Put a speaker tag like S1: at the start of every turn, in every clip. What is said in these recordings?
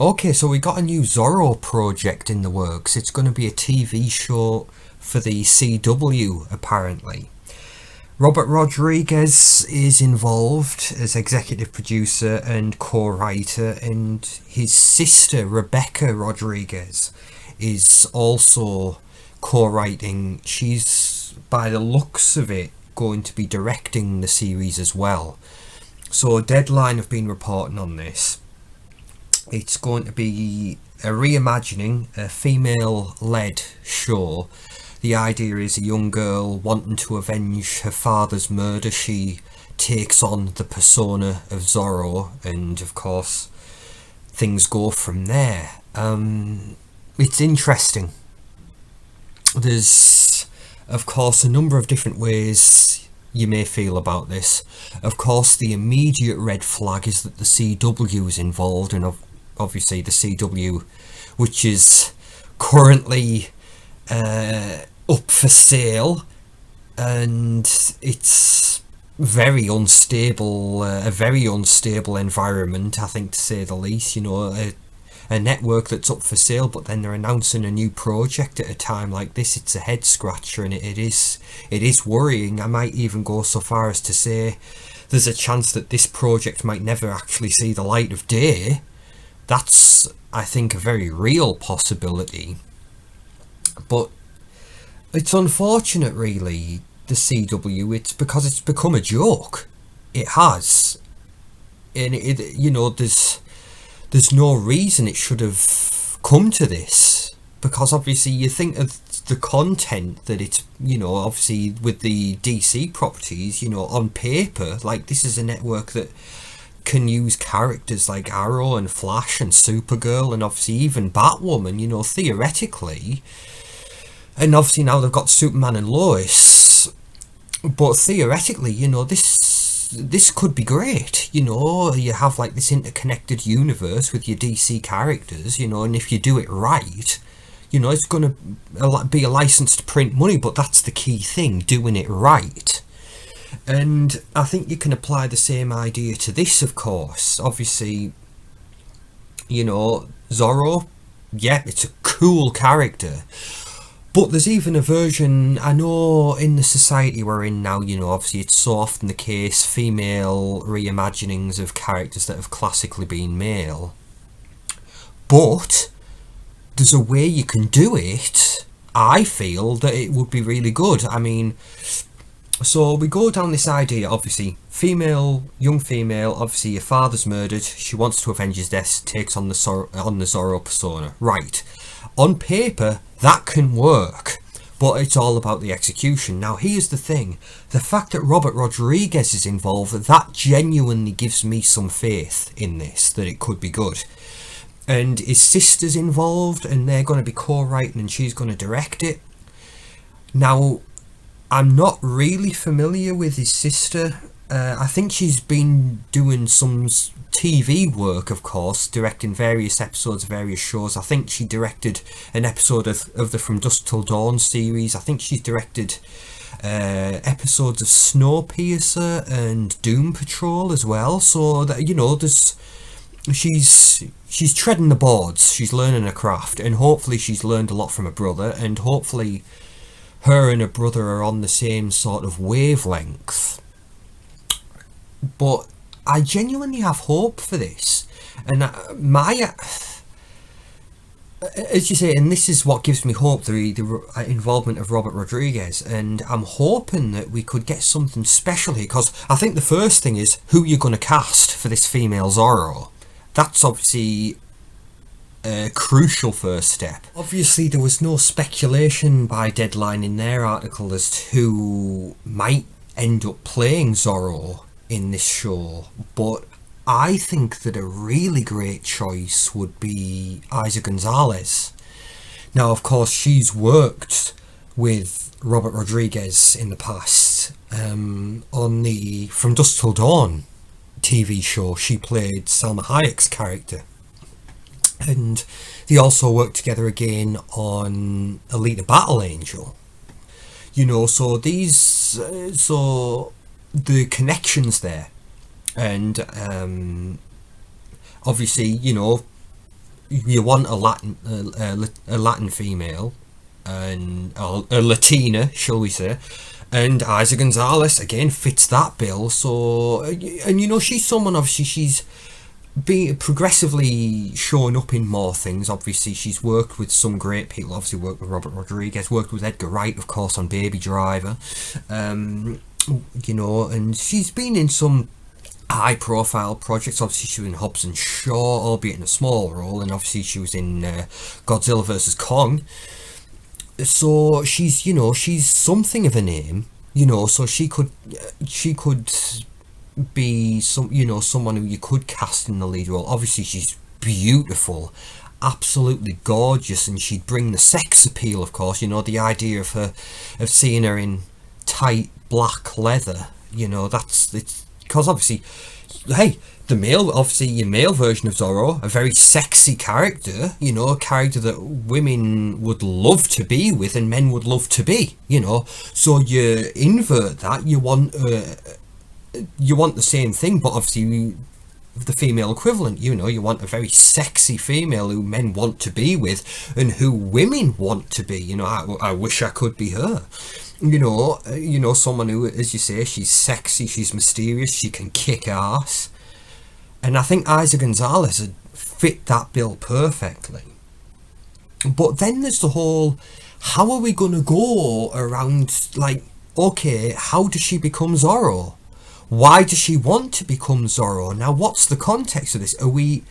S1: Okay, so we got a new Zorro project in the works. It's going to be a TV show for the CW, apparently. Robert Rodriguez is involved as executive producer and co-writer, and his sister Rebecca Rodriguez is also co-writing. She's, by the looks of it, going to be directing the series as well. So Deadline have been reporting on this. It's going to be a reimagining, a female-led show. The idea is a young girl wanting to avenge her father's murder. She takes on the persona of Zorro, and of course, things go from there. It's interesting. There's, of course, a number of different ways you may feel about this. Of course, the immediate red flag is that the CW is involved, and obviously the CW, which is currently up for sale, and it's very unstable, a very unstable environment, I think, to say the least. You know, a network that's up for sale, but then they're announcing a new project at a time like this. It's a head scratcher, and it is worrying. I might even go so far as to say there's a chance that this project might never actually see the light of day. That's, I think, a very real possibility. But it's unfortunate, really, the CW. It's because it's become a joke. It has, and there's no reason it should have come to this, because obviously you think of the content that it's, obviously with the DC properties, on paper, like, this is a network that can use characters like Arrow and Flash and Supergirl and obviously even Batwoman, theoretically. And obviously now they've got Superman and Lois, but theoretically, this could be great. You have like this interconnected universe with your DC characters, and if you do it right, it's going to be a license to print money, but that's the key thing, doing it right. And I think you can apply the same idea to this, of course. Obviously, Zorro, yeah, it's a cool character. But there's even a version, I know in the society we're in now, obviously it's so often the case, female reimaginings of characters that have classically been male. But there's a way you can do it, I feel, that it would be really good. I mean, so we go down this idea, obviously, young female, obviously your father's murdered, she wants to avenge his death, takes on the Zorro persona. Right. On paper, that can work, but it's all about the execution. Now, here's the thing. The fact that Robert Rodriguez is involved, that genuinely gives me some faith in this, that it could be good. And his sister's involved, and they're going to be co-writing, and she's going to direct it. Now, I'm not really familiar with his sister. I think she's been doing some TV work, of course, directing various episodes of various shows. I think she directed an episode of the From Dusk Till Dawn series. I think she's directed episodes of Snowpiercer and Doom Patrol as well. So that, she's treading the boards. She's learning her craft, and hopefully she's learned a lot from her brother, and hopefully her and her brother are on the same sort of wavelength. But I genuinely have hope for this, and as you say, and this is what gives me hope, the involvement of Robert Rodriguez, and I'm hoping that we could get something special here, because I think the first thing is who you're going to cast for this female Zorro. That's obviously a crucial first step. Obviously there was no speculation by Deadline in their article as to who might end up playing Zorro in this show, but I think that a really great choice would be Isa Gonzalez. Now, of course, she's worked with Robert Rodriguez in the past on the From Dusk Till Dawn TV show. She played Salma Hayek's character, and they also worked together again on Alita Battle Angel. So the connections there, and obviously, you want a Latin female, and a Latina, shall we say, and Isa Gonzalez again fits that bill. So, and you know, she's someone, obviously she's be progressively showing up in more things. Obviously she's worked with some great people, obviously worked with Robert Rodriguez, worked with Edgar Wright of course on Baby Driver, you know, and she's been in some high profile projects. Obviously she was in Hobbs and Shaw, albeit in a small role, and obviously she was in Godzilla vs Kong. So she's, you know, she's something of a name, you know, so she could be some, you know, someone who you could cast in the lead role. Obviously she's beautiful, absolutely gorgeous, and she'd bring the sex appeal, of course, you know, the idea of her, of seeing her in tight black leather, you know, that's, it's because obviously, hey, the male, obviously your male version of Zorro, a very sexy character, you know, a character that women would love to be with and men would love to be, you know, so you invert that, you want the same thing, but obviously the female equivalent, you know, you want a very sexy female who men want to be with and who women want to be, you know. I wish I could be her, you know, someone who, as you say, she's sexy, she's mysterious, she can kick ass, and I think Isa Gonzalez had fit that bill perfectly. But then there's the whole, how are we gonna go around, like, okay, how does she become Zorro? Why does she want to become Zorro? Now, what's the context of this? Are we...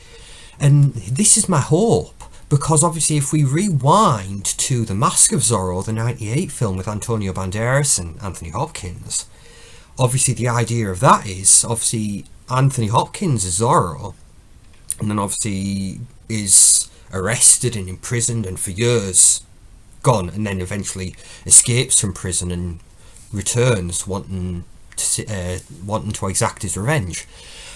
S1: And this is my hope, because obviously if we rewind to The Mask of Zorro, the 98 film with Antonio Banderas and Anthony Hopkins, obviously the idea of that is, obviously Anthony Hopkins is Zorro, and then obviously is arrested and imprisoned and for years gone, and then eventually escapes from prison and returns wanting to exact his revenge.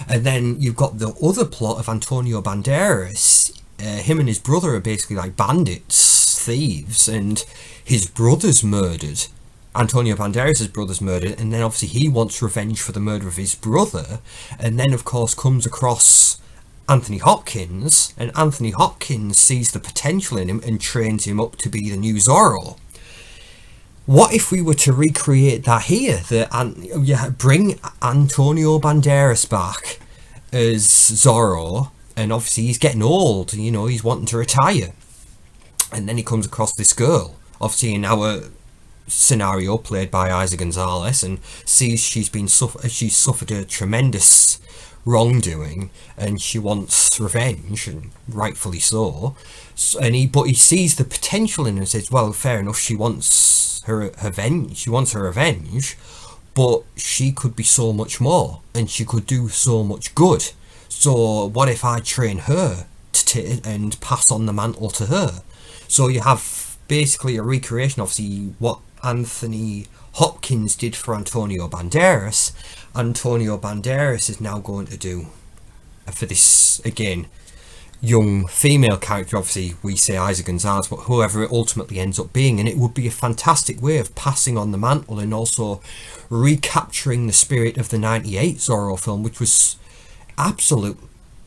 S1: And then you've got the other plot of Antonio Banderas. Him and his brother are basically like bandits, thieves, and his brother's murdered. Antonio Banderas' brother's murdered, and then obviously he wants revenge for the murder of his brother, and then of course comes across Anthony Hopkins, and Anthony Hopkins sees the potential in him and trains him up to be the new Zorro. What if we were to recreate that here? Bring Antonio Banderas back as Zorro, and obviously he's getting old, you know, he's wanting to retire. And then he comes across this girl, obviously in our scenario played by Isa Gonzalez, and sees she's suffered a tremendous wrongdoing and she wants revenge, and rightfully so. But he sees the potential in her and says, well, fair enough, she wants her revenge, but she could be so much more and she could do so much good. So what if I train her and pass on the mantle to her? So you have basically a recreation, obviously, what Anthony Hopkins did for Antonio Banderas. Antonio Banderas is now going to do for this, again, young female character. Obviously we say Isa Gonzalez, but whoever it ultimately ends up being, and it would be a fantastic way of passing on the mantle and also recapturing the spirit of the 98 Zorro film, which was absolute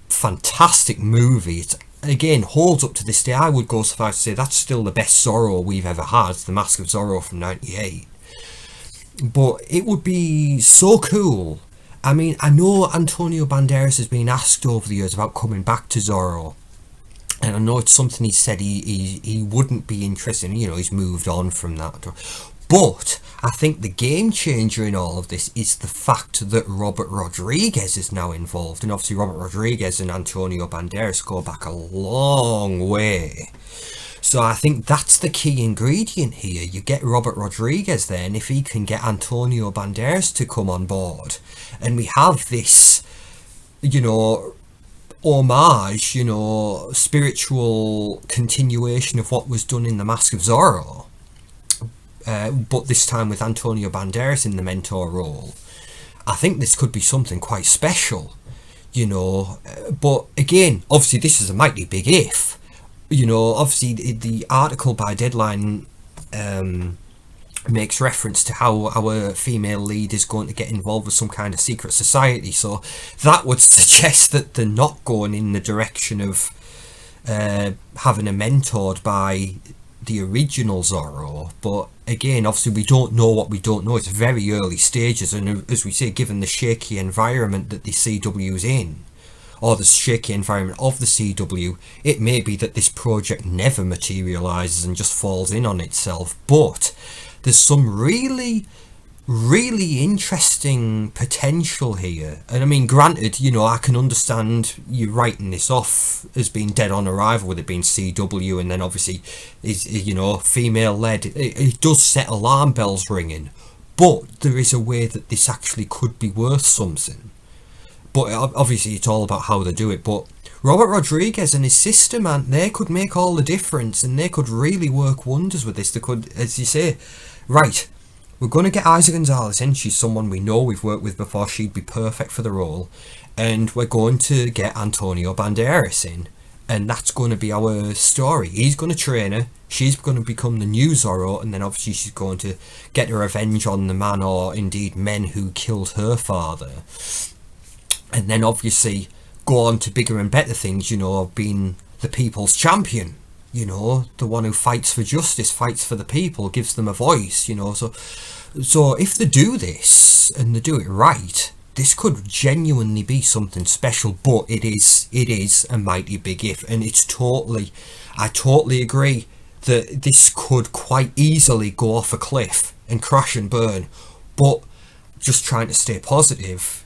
S1: fantastic movie. It again holds up to this day. I would go so far to say that's still the best Zorro we've ever had, The Mask of Zorro from 98. But it would be so cool. I mean, I know Antonio Banderas has been asked over the years about coming back to Zorro, and I know it's something he said he wouldn't be interested in, you know, he's moved on from that. But I think the game changer in all of this is the fact that Robert Rodriguez is now involved, and obviously Robert Rodriguez and Antonio Banderas go back a long way. So I think that's the key ingredient here. You get Robert Rodriguez there, and if he can get Antonio Banderas to come on board, and we have this, you know, homage, you know, spiritual continuation of what was done in The Mask of Zorro, but this time with Antonio Banderas in the mentor role, I think this could be something quite special, you know. But again, obviously this is a mighty big if. You know, obviously the article by Deadline makes reference to how our female lead is going to get involved with some kind of secret society, so that would suggest that they're not going in the direction of having a mentored by the original Zorro, but again, obviously we don't know what we don't know. It's very early stages, and as we say, given the shaky environment that the CW's in, or the shaky environment of the CW, it may be that this project never materialises and just falls in on itself. But there's some really interesting potential here. And I mean, granted, I can understand you writing this off as being dead on arrival with it being CW, and then obviously is female led. It does set alarm bells ringing, but there is a way that this actually could be worth something. But obviously it's all about how they do it. But Robert Rodriguez and his sister, man, they could make all the difference, and they could really work wonders with this. They could, as you say, right, we're going to get Isa Gonzalez in. She's someone we know, we've worked with before. She'd be perfect for the role. And we're going to get Antonio Banderas in, and that's going to be our story. He's going to train her. She's going to become the new Zorro, and then obviously she's going to get her revenge on the man, or indeed men, who killed her father. And then obviously go on to bigger and better things, being the people's champion, the one who fights for justice, fights for the people, gives them a voice, So if they do this and they do it right, this could genuinely be something special. But it is a mighty big if, and I totally agree that this could quite easily go off a cliff and crash and burn. But just trying to stay positive,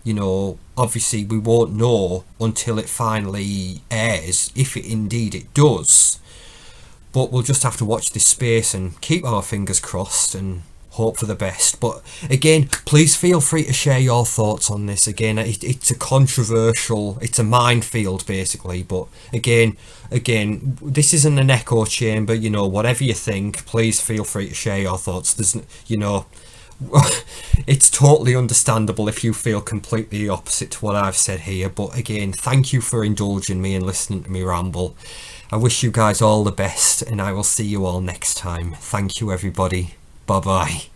S1: obviously we won't know until it finally airs, if indeed it does. But we'll just have to watch this space and keep our fingers crossed and hope for the best. But again, please feel free to share your thoughts on this. Again, it's a minefield basically. But again, this isn't an echo chamber. Whatever you think, please feel free to share your thoughts. There's, it's totally understandable if you feel completely opposite to what I've said here. But again, thank you for indulging me and listening to me ramble. I wish you guys all the best, and I will see you all next time. Thank you, everybody. Bye bye.